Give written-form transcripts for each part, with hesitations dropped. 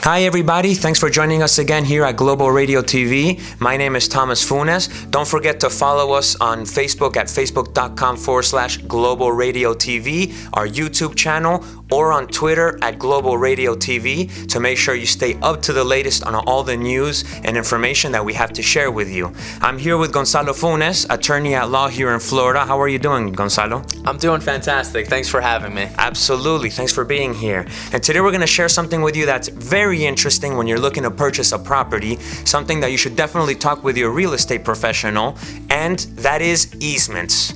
Hi everybody, thanks for joining us again here at Global Radio TV. My name is Tomas Funes. Don't forget to follow us on Facebook at facebook.com/Global Radio TV, our YouTube channel, or on Twitter at Global Radio TV to make sure you stay up to the latest on all the news and information that we have to share with you. I'm here with Gonzalo Funes, attorney at law here in Florida. How are you doing, Gonzalo? I'm doing fantastic. Thanks for having me. Absolutely. Thanks for being here. And today we're going to share something with you that's very interesting when you're looking to purchase a property, something that you should definitely talk with your real estate professional, and that is easements.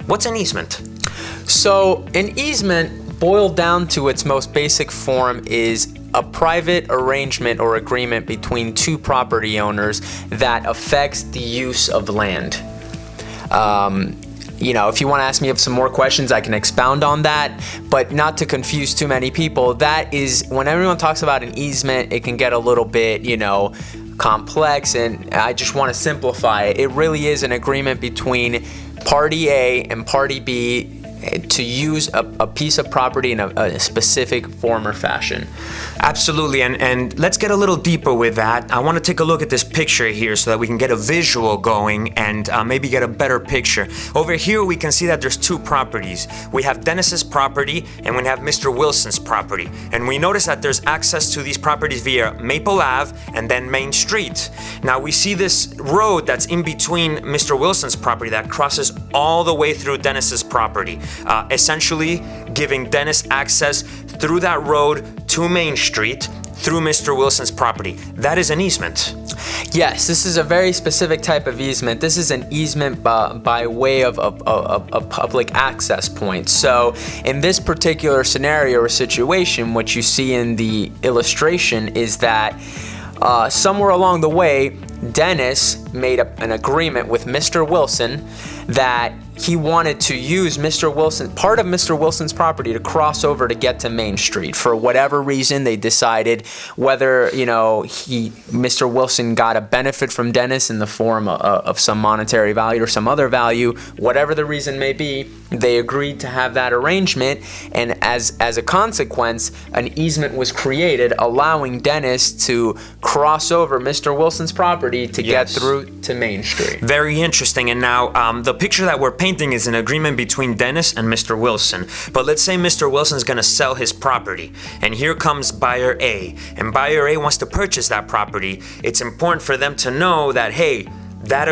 What's an easement? So an easement, boiled down to its most basic form, is a private arrangement or agreement between two property owners that affects the use of land. If you want to ask me some more questions, I can expound on that, but not to confuse too many people. That is, when everyone talks about an easement, it can get a little bit, complex, and I just want to simplify it. It really is an agreement between party A and party B to use a piece of property in a specific form or fashion. Absolutely, and let's get a little deeper with that. I want to take a look at this picture here so that we can get a visual going and maybe get a better picture. Over here we can see that there's two properties. We have Dennis's property and we have Mr. Wilson's property. And we notice that there's access to these properties via Maple Ave and then Main Street. Now we see this road that's in between Mr. Wilson's property that crosses all the way through Dennis's property. Essentially giving Dennis access through that road to Main Street through Mr. Wilson's property. That is an easement. Yes, this is a very specific type of easement. This is an easement by way of a public access point. So in this particular scenario or situation, what you see in the illustration is that somewhere along the way, Dennis made an agreement with Mr. Wilson that he wanted to use part of Mr. Wilson's property to cross over to get to Main Street. For whatever reason, they decided whether, Mr. Wilson got a benefit from Dennis in the form of some monetary value or some other value, whatever the reason may be, they agreed to have that arrangement, and as a consequence, an easement was created allowing Dennis to cross over Mr. Wilson's property to get through to Main Street. Very interesting. And now the picture that we're painting is an agreement between Dennis and Mr. Wilson. But let's say Mr. Wilson's going to sell his property, and here comes buyer A, and buyer A wants to purchase that property. It's important for them to know that, hey, that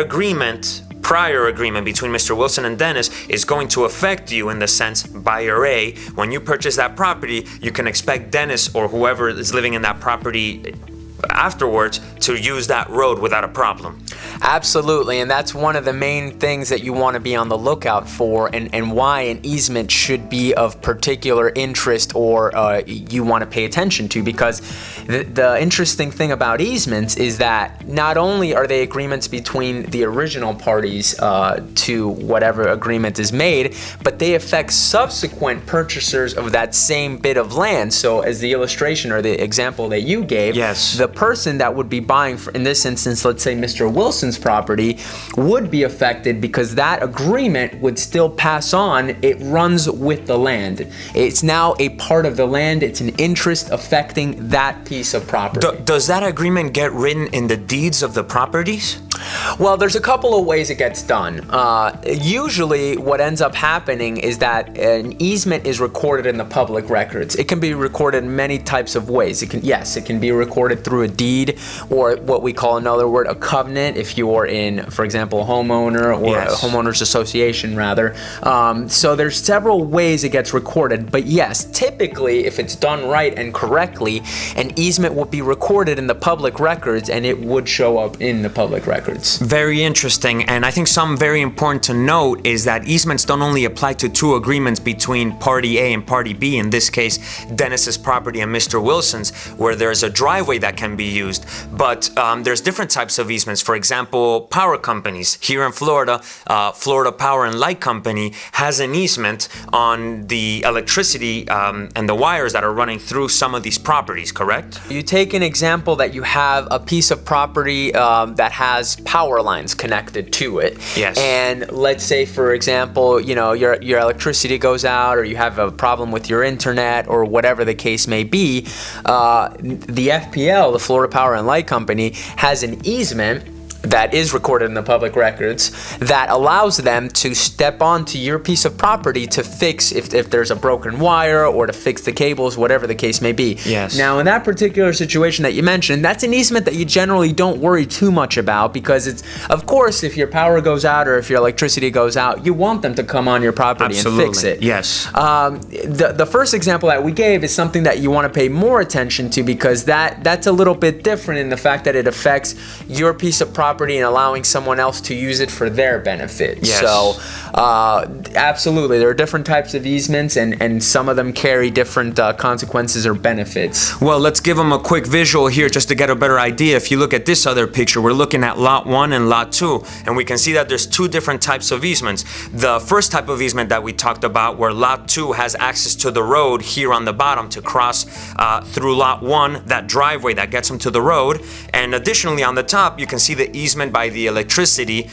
prior agreement between Mr. Wilson and Dennis is going to affect you in the sense, buyer A, when you purchase that property, you can expect Dennis or whoever is living in that property afterwards to use that road without a problem. Absolutely, and that's one of the main things that you want to be on the lookout for, and why an easement should be of particular interest or you want to pay attention to, because the interesting thing about easements is that not only are they agreements between the original parties to whatever agreement is made, but they affect subsequent purchasers of that same bit of land. So as the illustration or the example that you gave, the person that would be buying, in this instance, let's say Mr. Wilson's property, would be affected because that agreement would still pass on. It runs with the land. It's now a part of the land. It's an interest affecting that piece of property. Does that agreement get written in the deeds of the properties? Well, there's a couple of ways it gets done. Usually what ends up happening is that an easement is recorded in the public records. It can be recorded in many types of ways. It can be recorded through a deed, or what we call, another word, a covenant, if you're in, for example, a homeowner or a homeowners association rather. So there's several ways it gets recorded, but yes, typically if it's done right and correctly, an easement will be recorded in the public records and it would show up in the public records. Very interesting, and I think something very important to note is that easements don't only apply to two agreements between party A and party B, in this case Dennis's property and Mr. Wilson's, where there's a driveway that can be used. But there's different types of easements. For example, power companies. Here in Florida, Florida Power and Light Company has an easement on the electricity and the wires that are running through some of these properties, correct? You take an example that you have a piece of property that has power lines connected to it. Yes. And let's say, for example, your electricity goes out, or you have a problem with your internet, or whatever the case may be. The FPL, the Florida Power and Light Company, has an easement that is recorded in the public records that allows them to step onto your piece of property to fix if there's a broken wire, or to fix the cables, whatever the case may be. Yes. Now, in that particular situation that you mentioned, that's an easement that you generally don't worry too much about, because it's, of course, if your power goes out or if your electricity goes out, you want them to come on your property Absolutely. and fix it. Yes. The first example that we gave is something that you want to pay more attention to, because that's a little bit different in the fact that it affects your piece of property and allowing someone else to use it for their benefit. Yes. So absolutely, there are different types of easements, and some of them carry different consequences or benefits. Well, let's give them a quick visual here just to get a better idea. If you look at this other picture, we're looking at lot 1 and lot 2, and we can see that there's two different types of easements. The first type of easement that we talked about, where lot 2 has access to the road here on the bottom to cross through lot 1, that driveway that gets them to the road. And additionally, on the top, you can see the easement by the electricity.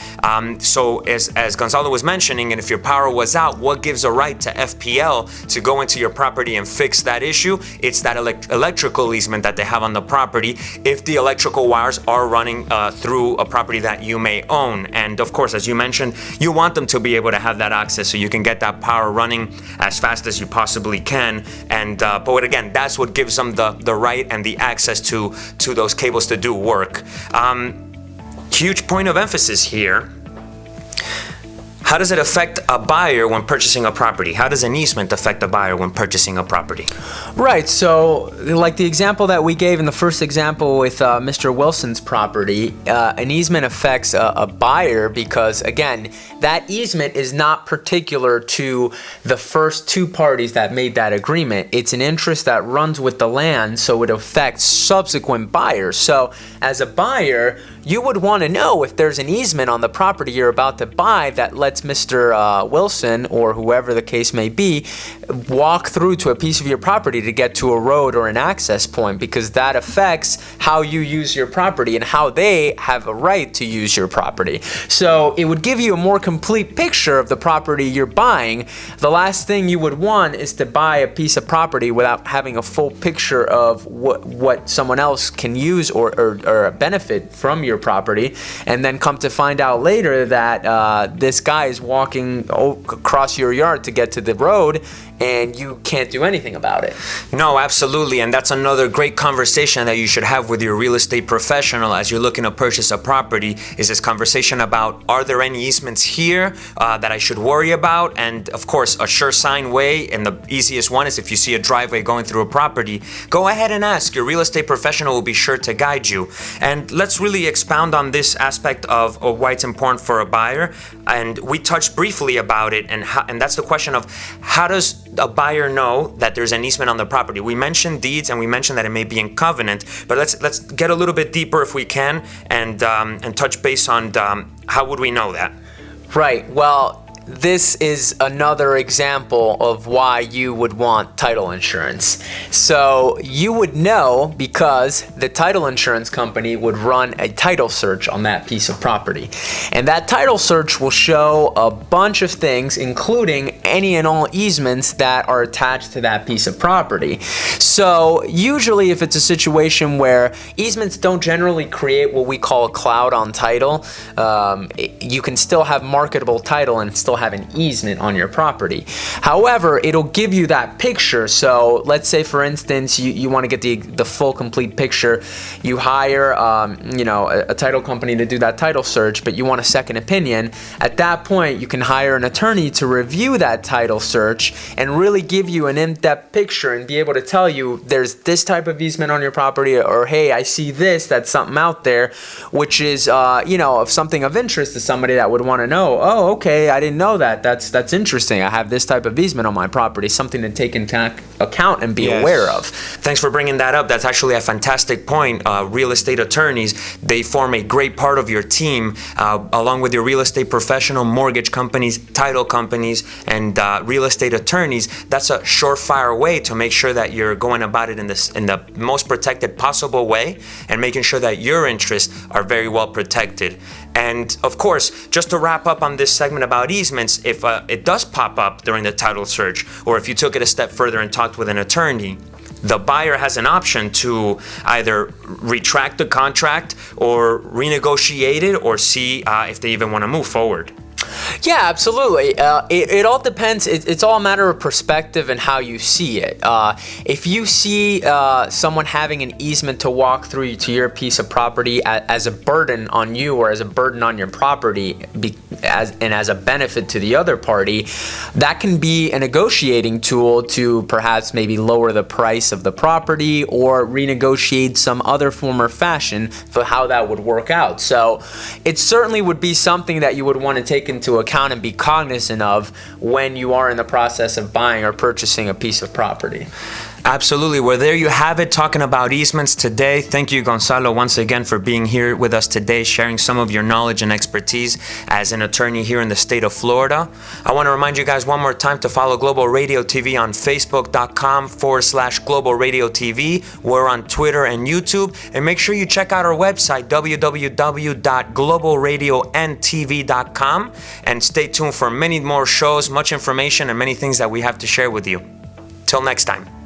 So as Gonzalo was mentioning, and if your power was out, what gives a right to FPL to go into your property and fix that issue? It's that electrical easement that they have on the property if the electrical wires are running through a property that you may own. And of course, as you mentioned, you want them to be able to have that access so you can get that power running as fast as you possibly can. And but again, that's what gives them the right and the access to those cables to do work. Huge point of emphasis here. How does it affect a buyer when purchasing a property? How does an easement affect a buyer when purchasing a property? Right, so like the example that we gave in the first example with Mr. Wilson's property, an easement affects a buyer because, again, that easement is not particular to the first two parties that made that agreement. It's an interest that runs with the land, so it affects subsequent buyers. So as a buyer, you would want to know if there's an easement on the property you're about to buy that lets Mr. Wilson, or whoever the case may be, walk through to a piece of your property to get to a road or an access point, because that affects how you use your property and how they have a right to use your property. So it would give you a more complete picture of the property you're buying. The last thing you would want is to buy a piece of property without having a full picture of what someone else can use or benefit from your property, and then come to find out later that this guy is walking across your yard to get to the road, and you can't do anything about it. No, absolutely, and that's another great conversation that you should have with your real estate professional as you're looking to purchase a property, is this conversation about, are there any easements here that I should worry about? And of course, a sure sign way, and the easiest one, is if you see a driveway going through a property, go ahead and ask. Your real estate professional will be sure to guide you. And let's really expound on this aspect of why it's important for a buyer. And we touched briefly about it, and that's the question of, how does a buyer know that there's an easement on the property? We mentioned deeds, and we mentioned that it may be in covenant, but let's get a little bit deeper if we can, and touch base on how would we know that? Right. Well, this is another example of why you would want title insurance. So you would know because the title insurance company would run a title search on that piece of property. And that title search will show a bunch of things, including any and all easements that are attached to that piece of property. So usually if it's a situation where easements don't generally create what we call a cloud on title, you can still have marketable title and still have an easement on your property. However, it'll give you that picture. So let's say, for instance, you want to get the full complete picture. You hire a title company to do that title search, but you want a second opinion. At that point, you can hire an attorney to review that title search and really give you an in-depth picture and be able to tell you there's this type of easement on your property, or hey, I see this, that's something out there, which is of something of interest to somebody that would want to know, oh, okay, I didn't know that. That's interesting. I have this type of easement on my property, something to take into account and be aware of. Thanks for bringing that up. That's actually a fantastic point. Real estate attorneys, they form a great part of your team, along with your real estate professional, mortgage companies, title companies, and real estate attorneys. That's a surefire way to make sure that you're going about it in the most protected possible way, and making sure that your interests are very well protected. And of course, just to wrap up on this segment about easements, if it does pop up during the title search, or if you took it a step further and talked with an attorney, the buyer has an option to either retract the contract or renegotiate it, or see if they even want to move forward. Yeah, absolutely. It all depends. It's all a matter of perspective and how you see it. If you see someone having an easement to walk through to your piece of property as a burden on you, or as a burden on your property, as a benefit to the other party, that can be a negotiating tool to perhaps maybe lower the price of the property, or renegotiate some other form or fashion for how that would work out. So it certainly would be something that you would want to take into account and be cognizant of when you are in the process of buying or purchasing a piece of property. Absolutely. Well, there you have it, talking about easements today. Thank you, Gonzalo, once again for being here with us today, sharing some of your knowledge and expertise as an attorney here in the state of Florida. I want to remind you guys one more time to follow Global Radio TV on Facebook.com/Global Radio TV. We're on Twitter and YouTube. And make sure you check out our website, www.globalradioandtv.com. And stay tuned for many more shows, much information, and many things that we have to share with you. Till next time.